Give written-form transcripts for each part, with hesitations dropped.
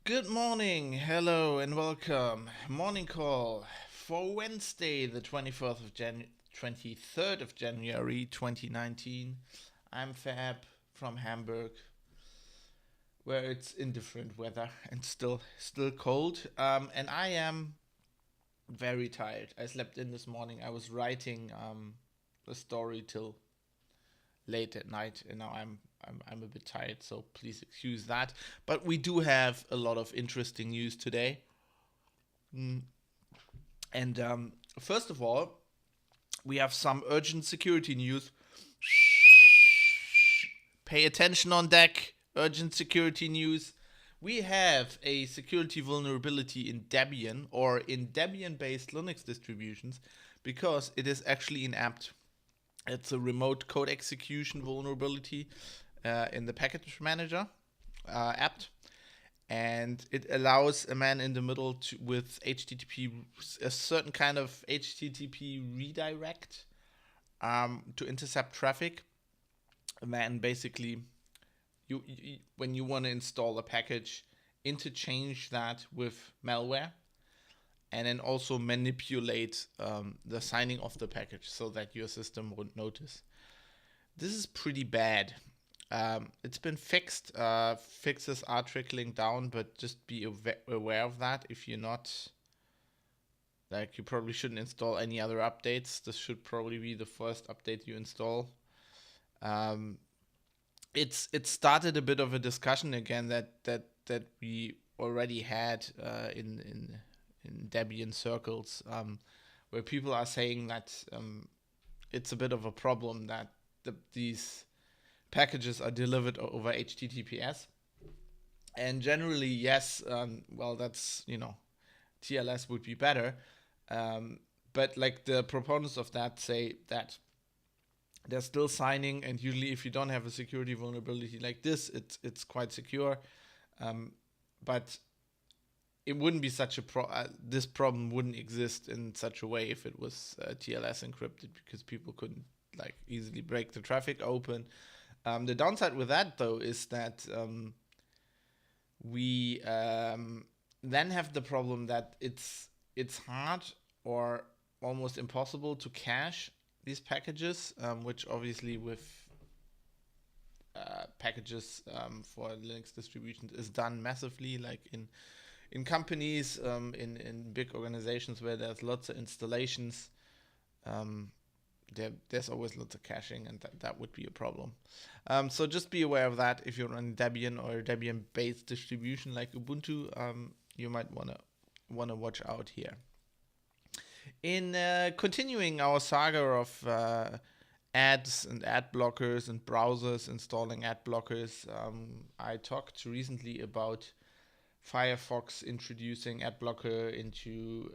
Good morning, hello, and welcome. Morning call for Wednesday, the 23rd of January 2019. I'm Fab from Hamburg, where it's indifferent weather and still cold. And I am very tired. I slept in this morning. I was writing the story till late at night, and now I'm a bit tired, so please excuse that. But we do have a lot of interesting news today. And first of all, we have some urgent security news. Pay attention on deck. Urgent security news. We have a security vulnerability in Debian or in Debian-based Linux distributions because it is actually in apt. It's a remote code execution vulnerability in the package manager apt, and it allows a man in the middle with HTTP, a certain kind of HTTP redirect to intercept traffic. A man basically, you when you want to install a package, interchange that with malware, and then also manipulate the signing of the package so that your system won't notice. This is pretty bad. It's been fixed. Fixes are trickling down, but just be aware of that. If you're not, you probably shouldn't install any other updates. This should probably be the first update you install. It started a bit of a discussion again that we already had in Debian circles, where people are saying that it's a bit of a problem that these packages are delivered over HTTPS. And generally, yes, that's, TLS would be better. But like the proponents of that say that they're still signing, and usually if you don't have a security vulnerability like this, it's quite secure. But it wouldn't be such a this problem wouldn't exist in such a way if it was TLS encrypted, because people couldn't easily break the traffic open. The downside with that, though, is that we then have the problem that it's hard or almost impossible to cache these packages, which obviously with packages for Linux distributions is done massively, like in companies, in big organizations where there's lots of installations. There's always lots of caching, and that would be a problem. So just be aware of that. If you're running Debian or Debian-based distribution like Ubuntu, you might wanna watch out here. In continuing our saga of ads and ad blockers and browsers installing ad blockers, I talked recently about Firefox introducing ad blocker into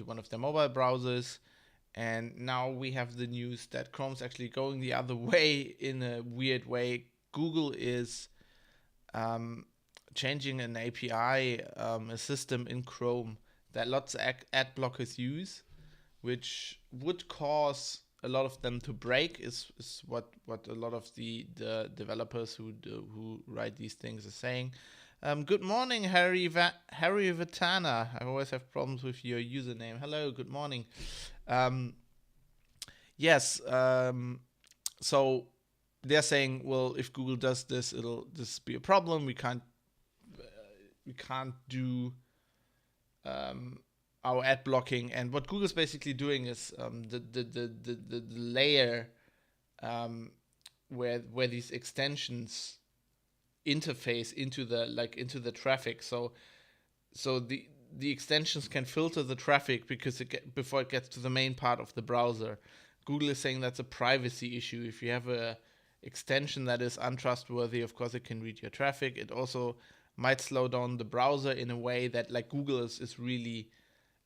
one of their mobile browsers. And now we have the news that Chrome's actually going the other way in a weird way. Google is changing an API, a system in Chrome that lots of ad blockers use, which would cause a lot of them to break, is what a lot of the developers who write these things are saying. Good morning, Harry Vatana. I always have problems with your username. Hello, good morning. Yes, so they're saying, well, if Google does this, it'll this be a problem. We can't do our ad blocking. And what Google's basically doing is the layer where these extensions interface into the traffic. So the extensions can filter the traffic before it gets to the main part of the browser. Google is saying that's a privacy issue. If you have a extension that is untrustworthy, of course it can read your traffic. It also might slow down the browser in a way that like Google is really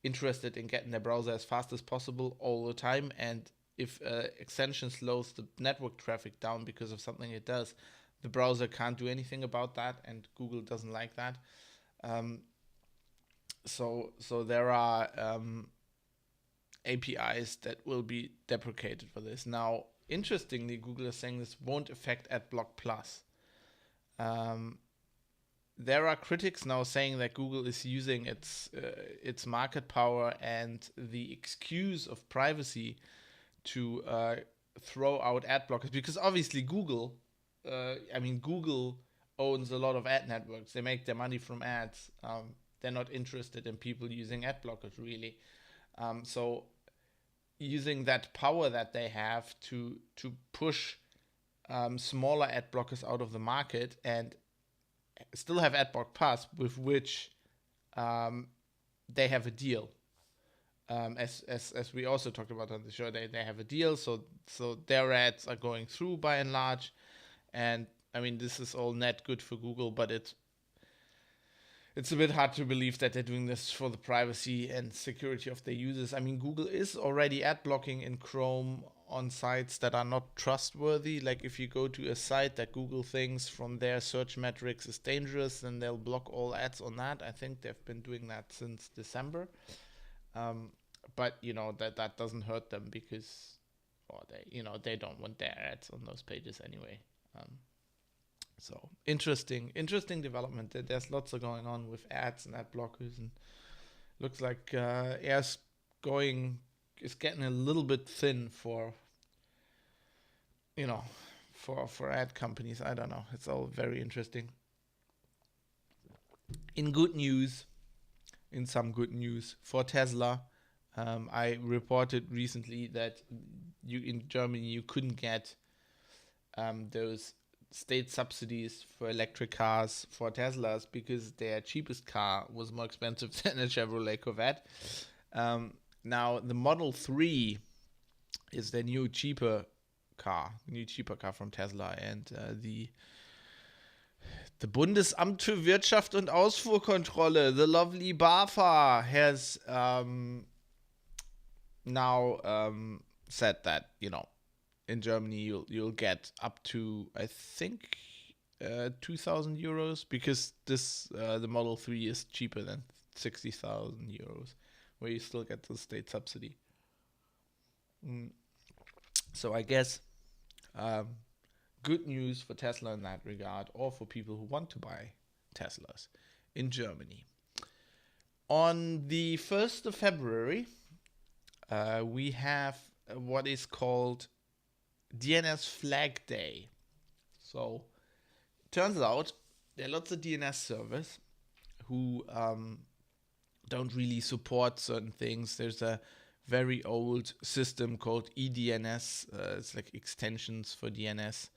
interested in getting their browser as fast as possible all the time. And if extension slows the network traffic down because of something it does, the browser can't do anything about that, and Google doesn't like that. So there are APIs that will be deprecated for this. Now, interestingly, Google is saying this won't affect AdBlock Plus. There are critics now saying that Google is using its market power and the excuse of privacy to throw out ad blockers, because obviously Google owns a lot of ad networks. They make their money from ads. They're not interested in people using ad blockers, really. So using that power that they have to push smaller ad blockers out of the market and still have AdBlock Plus, with which they have a deal. As we also talked about on the show, they have a deal, so their ads are going through by and large. And I mean, this is all net good for Google, but it's a bit hard to believe that they're doing this for the privacy and security of their users. I mean, Google is already ad blocking in Chrome on sites that are not trustworthy. Like if you go to a site that Google thinks from their search metrics is dangerous, then they'll block all ads on that. I think they've been doing that since December. But that doesn't hurt them because they don't want their ads on those pages anyway. So interesting development. There's lots of going on with ads and ad blockers, and looks like air's getting a little bit thin for ad companies. I don't know. It's all very interesting. In some good news for Tesla, I reported recently that in Germany you couldn't get those state subsidies for electric cars for Teslas because their cheapest car was more expensive than a Chevrolet Corvette. Now the Model 3 is the new cheaper car from Tesla, and the Bundesamt für Wirtschaft und Ausfuhrkontrolle, the lovely BAFA, has now said that in Germany you'll get up to, I think, 2,000 euros, because the Model 3 is cheaper than 60,000 euros, where you still get the state subsidy. So I guess good news for Tesla in that regard, or for people who want to buy Teslas in Germany. On the 1st of February, we have what is called DNS Flag Day. So turns out there are lots of DNS servers who don't really support certain things. There's a very old system called eDNS. It's like extensions for DNS,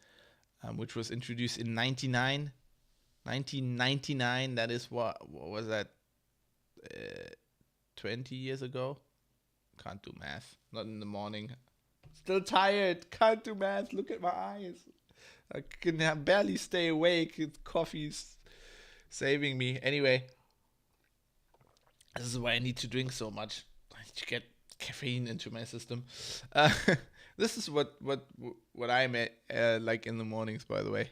which was introduced in 1999. That is what was that? 20 years ago? Can't do math. Not in the morning. Still tired. Can't do math. Look at my eyes. I can barely stay awake. Coffee's saving me. Anyway, this is why I need to drink so much. I need to get caffeine into my system. This is what I'm like in the mornings, by the way.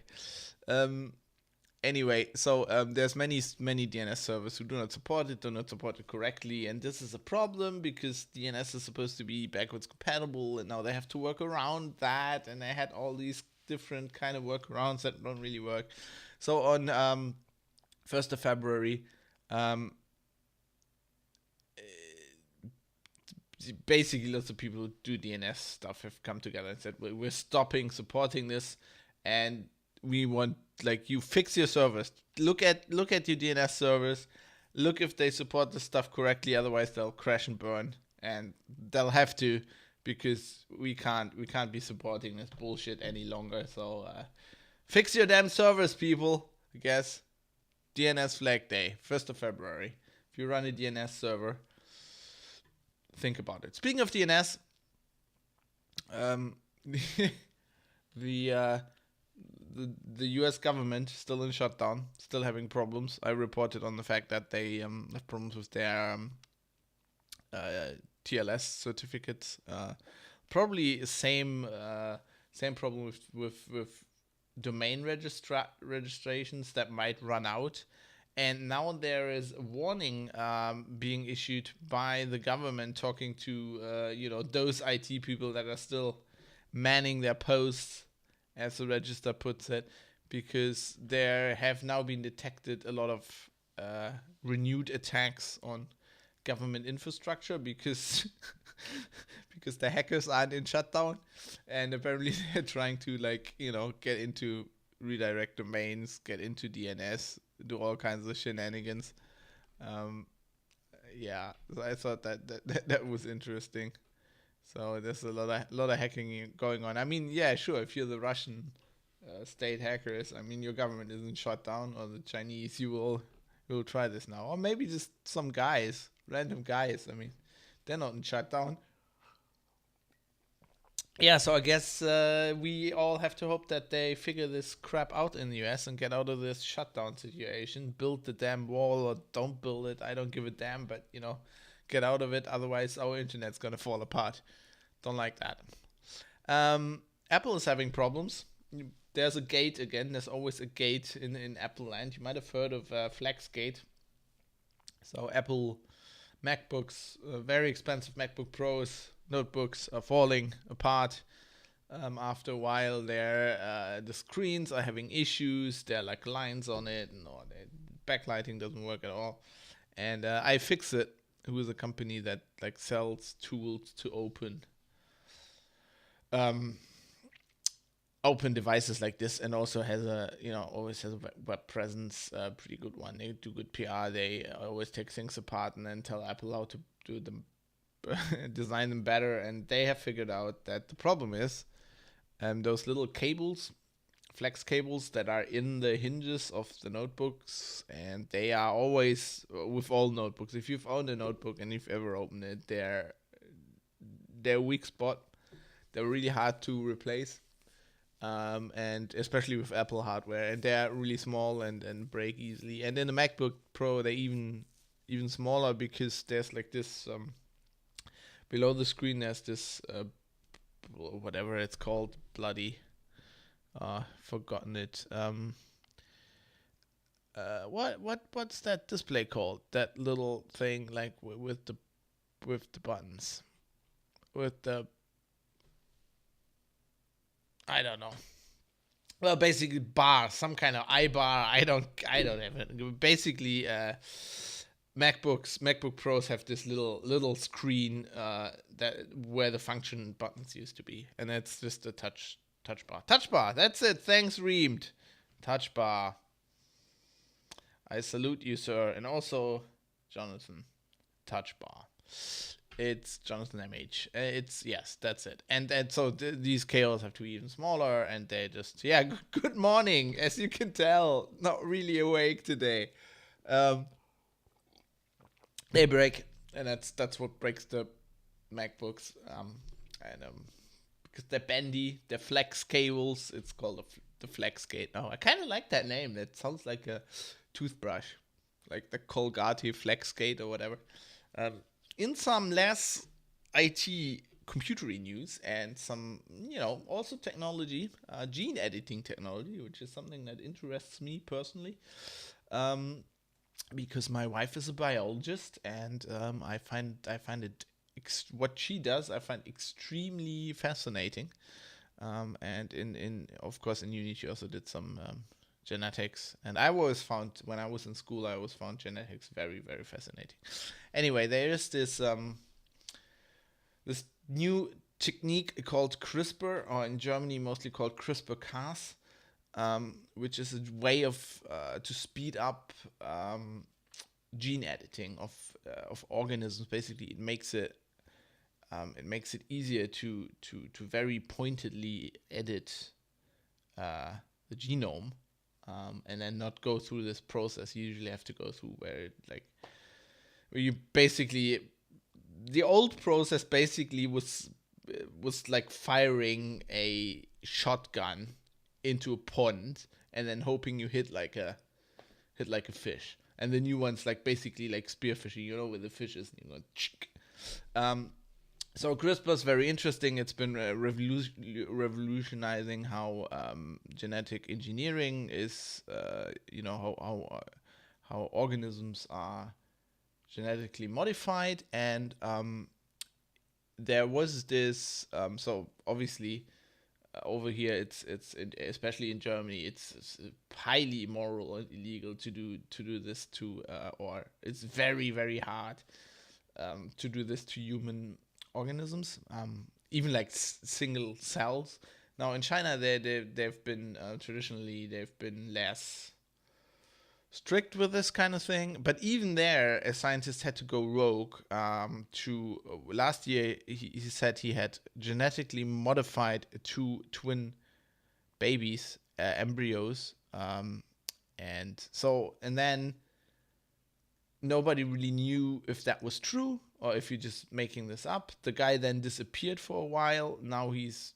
Anyway, so there's many DNS servers who do not support it correctly, and this is a problem because DNS is supposed to be backwards compatible, and now they have to work around that, and they had all these different kind of workarounds that don't really work. So on 1st of February, basically lots of people who do DNS stuff have come together and said we're stopping supporting this, and we want, like, you fix your servers. Look at your DNS servers. Look if they support the stuff correctly. Otherwise, they'll crash and burn, and they'll have to, because we can't be supporting this bullshit any longer. So fix your damn servers, people. I guess DNS Flag Day, 1st of February. If you run a DNS server, think about it. Speaking of DNS, the U.S. government still in shutdown, still having problems. I reported on the fact that they have problems with their TLS certificates. Probably same problem with domain registrations that might run out. And now there is a warning being issued by the government, talking to those IT people that are still manning their posts, as the register puts it, because there have now been detected a lot of renewed attacks on government infrastructure because because the hackers aren't in shutdown, and apparently they're trying to get into redirect domains, get into DNS, do all kinds of shenanigans. Yeah, so I thought that was interesting. So there's a lot of hacking going on. I mean, yeah, sure. If you're the Russian state hackers, I mean, your government isn't shut down, or the Chinese, you will try this now, or maybe just some guys, random guys. I mean, they're not in shutdown. Yeah, so I guess we all have to hope that they figure this crap out in the US and get out of this shutdown situation. Build the damn wall or don't build it. I don't give a damn, but get out of it. Otherwise, our internet's gonna fall apart. Don't like that. Apple is having problems. There's a gate again. There's always a gate in Apple land. You might have heard of Flexgate. So Apple MacBooks, very expensive MacBook Pros, notebooks are falling apart. After a while, the screens are having issues. There are like lines on it, or the backlighting doesn't work at all. And iFixit, who is a company that sells tools to open devices like this, and also always has a web presence, pretty good one. They do good PR. They always take things apart and then tell Apple how to do them, design them better. And they have figured out that the problem is those little cables, flex cables that are in the hinges of the notebooks, and they are always with all notebooks. If you've owned a notebook and you've ever opened it, they're a weak spot. They're really hard to replace. And especially with Apple hardware, and they're really small and break easily. And in the MacBook Pro, they're even smaller, because there's this below the screen. There's this whatever it's called, bloody forgotten it. What's that display called? That little thing with the buttons, with the, I don't know. Well, basically bar, some kind of I bar. I don't have it. Basically, MacBook Pros have this little screen that where the function buttons used to be, and it's just a touch bar. Touch bar. That's it. Thanks, Reamed. Touch bar. I salute you, sir, and also Jonathan. Touch bar. It's Jonathan MH. Yes, that's it. And so these cables have to be even smaller, and they just, good morning. As you can tell, not really awake today. They break, and that's what breaks the MacBooks. Because they're bendy, they're flex cables. It's called the FlexGate. Oh, I kind of like that name. That sounds like a toothbrush, like the Colgate FlexGate or whatever. In some less IT computery news, and some, also technology, gene editing technology, which is something that interests me personally, because my wife is a biologist, and I find it what she does, I find extremely fascinating. And of course in uni she also did some genetics, and when I was in school, I always found genetics very, very fascinating. Anyway, there is this this new technique called CRISPR, or in Germany mostly called CRISPR-Cas, which is a way of to speed up gene editing of organisms. Basically, it makes it easier to very pointedly edit the genome, and then not go through this process you usually have to go through, where you basically, the old process basically was like firing a shotgun into a pond and then hoping you hit like a fish. And the new one's like basically like spearfishing, where the fish is, so CRISPR is very interesting. It's been revolutionizing how genetic engineering is, how organisms are genetically modified. And there was this, so obviously over here it's especially in Germany, it's highly immoral and illegal to do this or it's very, very hard to do this to human organisms, even like single cells. Now in China, they've been traditionally they've been less strict with this kind of thing, but even there, a scientist had to go rogue. Last year, he said he had genetically modified 2 twin babies, embryos, and then nobody really knew if that was true or if you're just making this up. The guy then disappeared for a while. Now he's,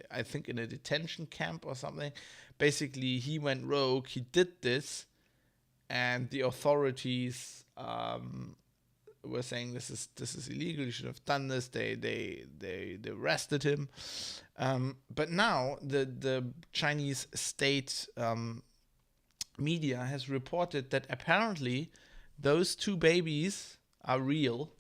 I think, in a detention camp or something. Basically, he went rogue. He did this, and the authorities were saying this is illegal. You should have done this. They arrested him. But now the Chinese state media has reported that apparently those 2 babies are real,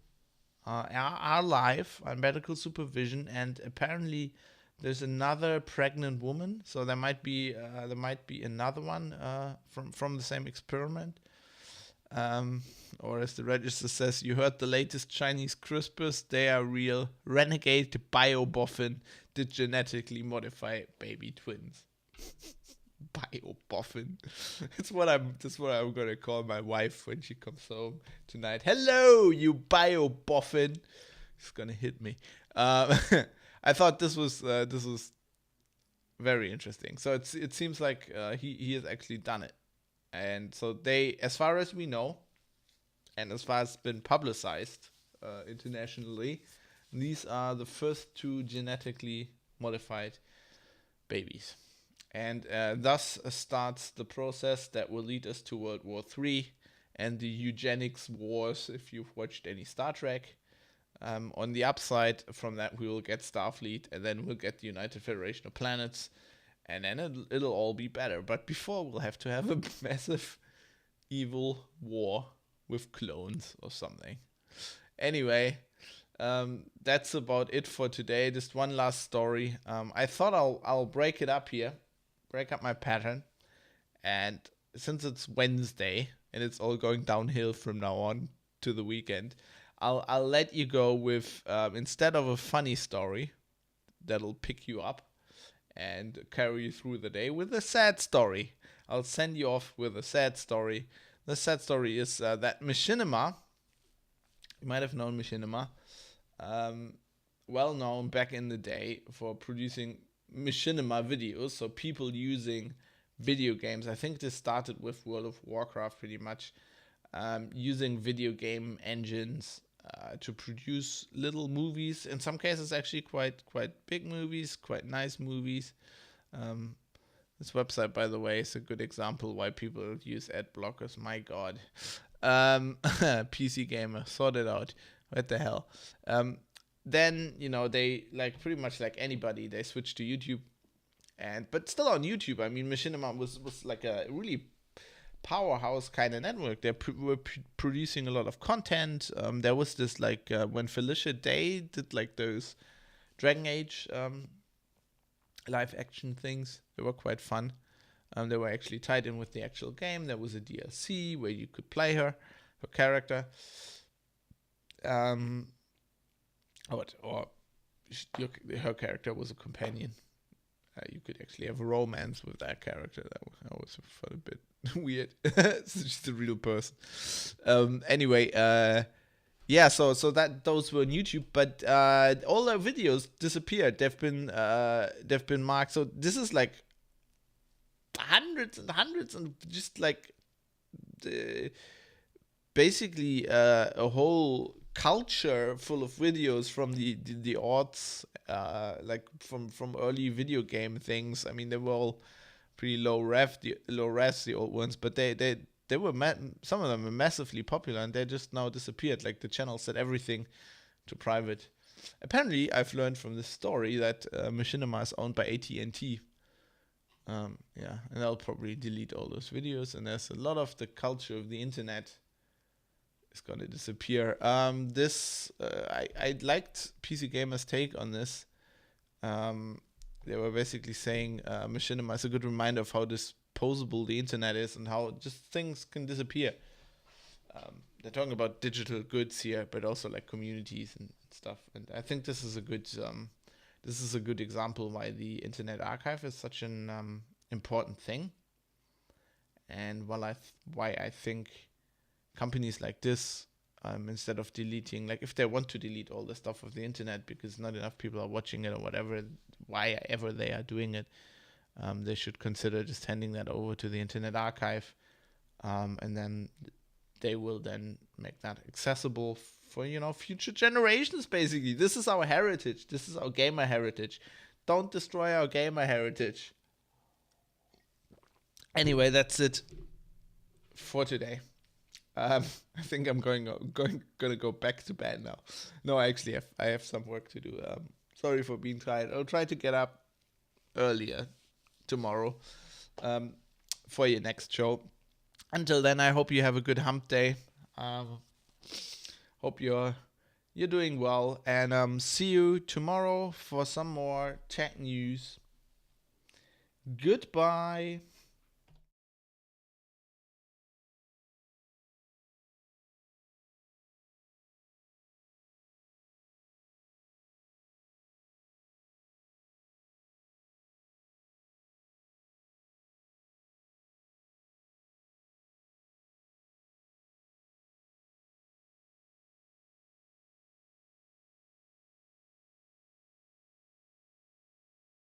are alive, on medical supervision, and apparently there's another pregnant woman. So there might be another one from the same experiment. Or as the register says, you heard the latest Chinese CRISPRs, they are real. Renegade bioboffin did genetically modify baby twins. Bioboffin. That's what I'm gonna call my wife when she comes home tonight. Hello, you bioboffin. She's gonna hit me. I thought this was very interesting. So it seems like he has actually done it, and so they, as far as we know, and as far as it's been publicized internationally, these are the first 2 genetically modified babies. And thus starts the process that will lead us to World War III and the eugenics wars, if you've watched any Star Trek. On the upside from that, we will get Starfleet, and then we'll get the United Federation of Planets, and then it'll all be better. But before, we'll have to have a massive evil war with clones or something. Anyway, that's about it for today. Just one last story. I thought I'll break it up here. Break up my pattern, and since it's Wednesday and it's all going downhill from now on to the weekend, I'll let you go with instead of a funny story that'll pick you up and carry you through the day, with a sad story. I'll send you off with a sad story. The sad story is that Machinima, you might have known Machinima, well known back in the day for producing Machinima videos, so people using video games. I think this started with World of Warcraft pretty much, using video game engines to produce little movies. In some cases, actually quite big movies, quite nice movies. This website, by the way, is a good example why people use ad blockers. My God, PC Gamer, sort it out. What the hell? Then, they, like pretty much like anybody, they switched to YouTube, but still on YouTube. I mean, Machinima was like a really powerhouse kind of network. They were producing a lot of content. There was this like when Felicia Day did like those Dragon Age live action things. They were quite fun. They were actually tied in with the actual game. There was a DLC where you could play her character. Or her character was a companion. You could actually have a romance with that character. That was felt a bit weird. So she's a real person. Anyway, yeah. So that those were on YouTube, but all their videos disappeared. They've been marked. So this is like hundreds and hundreds and just like basically a whole culture full of videos from the aughts, like from early video game things. I mean, they were all pretty low res, the old ones, but they were some of them were massively popular, and they just now disappeared. Like the channel set everything to private. Apparently, I've learned from this story that Machinima is owned by AT&T. Yeah, and I'll probably delete all those videos. And there's a lot of the culture of the internet is gonna disappear. I liked PC Gamer's take on this. They were basically saying Machinima is a good reminder of how disposable the internet is and how just things can disappear. They're talking about digital goods here, but also like communities and stuff. And I think this is a good example why the Internet Archive is such an important thing, and why I think companies like this, instead of deleting, like if they want to delete all the stuff of the internet because not enough people are watching it or whatever, why ever they are doing it, they should consider just handing that over to the Internet Archive, and then they will then make that accessible for future generations. Basically, this is our heritage. This is our gamer heritage. Don't destroy our gamer heritage. Anyway, that's it for today. I think I'm gonna go back to bed now. No, actually, I have some work to do. Sorry for being tired. I'll try to get up earlier tomorrow for your next show. Until then, I hope you have a good hump day. Hope you're doing well, and see you tomorrow for some more tech news. Goodbye.